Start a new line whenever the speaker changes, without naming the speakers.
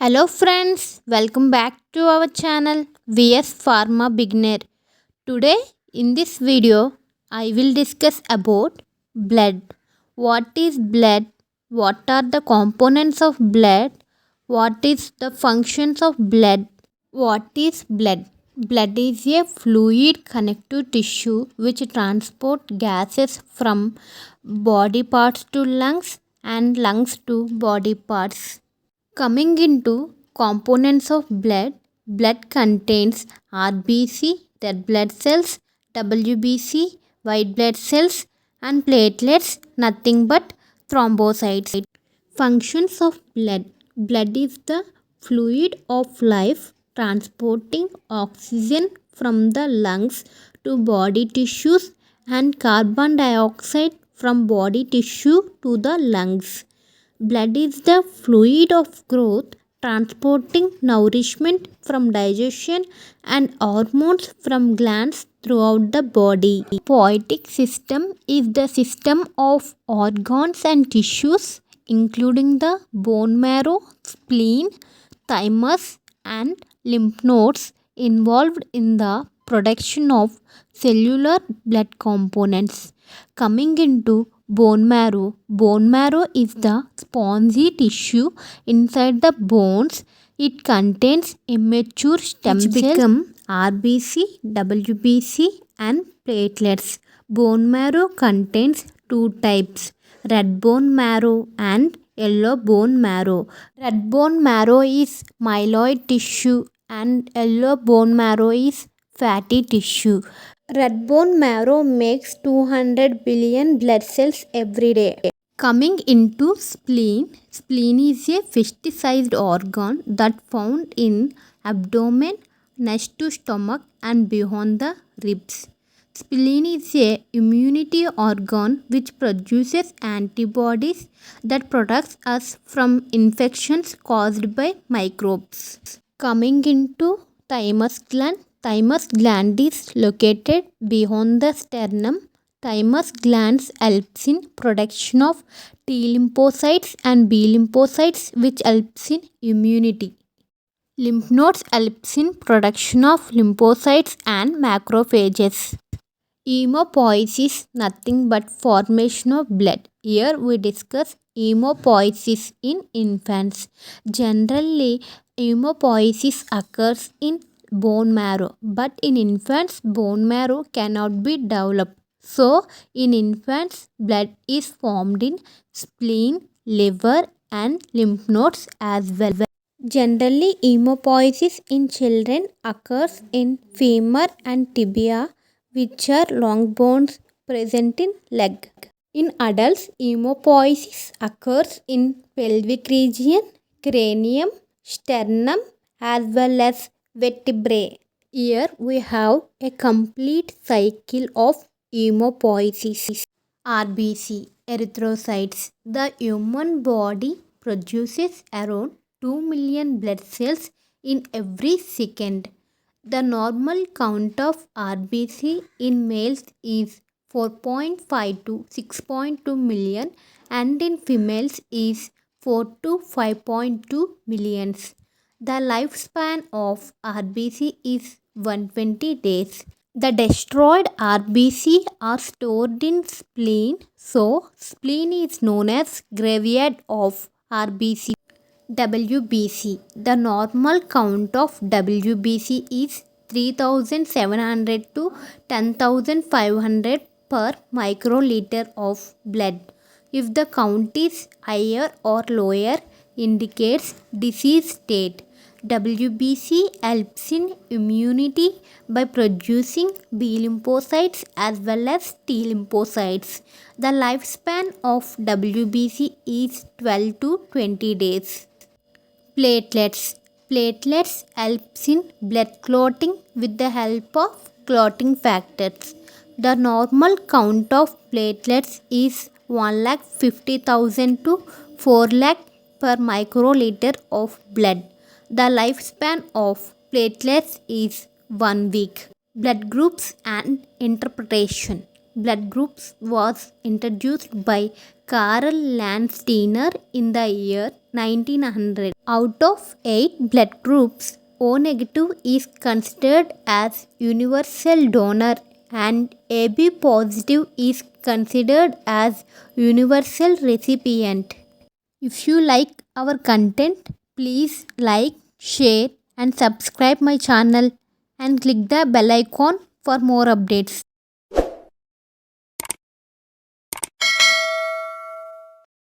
Hello friends, welcome back to our channel VS Pharma Beginner. Today in this video I will discuss about blood. What is blood? What are the components of blood? What is the functions of blood? What is blood? Blood is a fluid connective tissue which transports gases from body parts to lungs and lungs to body parts. Coming into components of blood, blood contains RBC, red blood cells, WBC, white blood cells, and platelets, nothing but thrombocytes. Functions of blood. Blood is the fluid of life transporting oxygen from the lungs to body tissues and carbon dioxide from body tissue to the lungs. Blood is the fluid of growth transporting nourishment from digestion and hormones from glands throughout the body. Poietic system is the system of organs and tissues including the bone marrow, spleen, thymus and lymph nodes involved in the production of cellular blood components. Coming into bone marrow is the spongy tissue inside the bones. It contains immature stem cells which become RBC, WBC and platelets. Bone marrow contains two types, red bone marrow and yellow bone marrow. Red bone marrow is myeloid tissue and yellow bone marrow is fatty tissue. Red bone marrow makes 200 billion blood cells every day. Coming into spleen. Spleen is a fist-sized organ that found in abdomen, next to stomach and beyond the ribs. Spleen is a immunity organ which produces antibodies that protects us from infections caused by microbes. Coming into thymus gland. Thymus gland is located beyond the sternum. Thymus glands helps in production of T lymphocytes and B lymphocytes which helps in immunity. Lymph nodes helps in production of lymphocytes and macrophages. Haemopoiesis nothing but formation of blood. Here we discuss haemopoiesis in infants. Generally, haemopoiesis occurs in bone marrow, but in infants bone marrow cannot be developed. So in infants blood is formed in spleen, liver and lymph nodes as well. Generally haemopoiesis in children occurs in femur and tibia, which are long bones present in leg. In adults haemopoiesis occurs in pelvic region, cranium, sternum as well as vertebrae. Here we have a complete cycle of haemopoiesis. RBC, erythrocytes. The human body produces around 2 million blood cells in every second. The normal count of RBC in males is 4.5 to 6.2 million and in females is 4 to 5.2 millions. The lifespan of RBC is 120 days. The destroyed RBC are stored in spleen, so spleen is known as graveyard of RBC. WBC. The normal count of WBC is 3700 to 10500 per microliter of blood. If the count is higher or lower, indicates disease state. WBC helps in immunity by producing B lymphocytes as well as T lymphocytes. The lifespan of WBC is 12 to 20 days. Platelets. Platelets helps in blood clotting with the help of clotting factors. The normal count of platelets is 1,50,000 to 4 lakh per microliter of blood. The lifespan of platelets is 1 week. Blood groups and interpretation. blood groups was introduced by Karl Landsteiner in the year 1900. Out of 8 blood groups, O negative is considered as universal donor and AB positive is considered as universal recipient. If you like our content, please like, share and subscribe my channel and click the bell icon for more updates.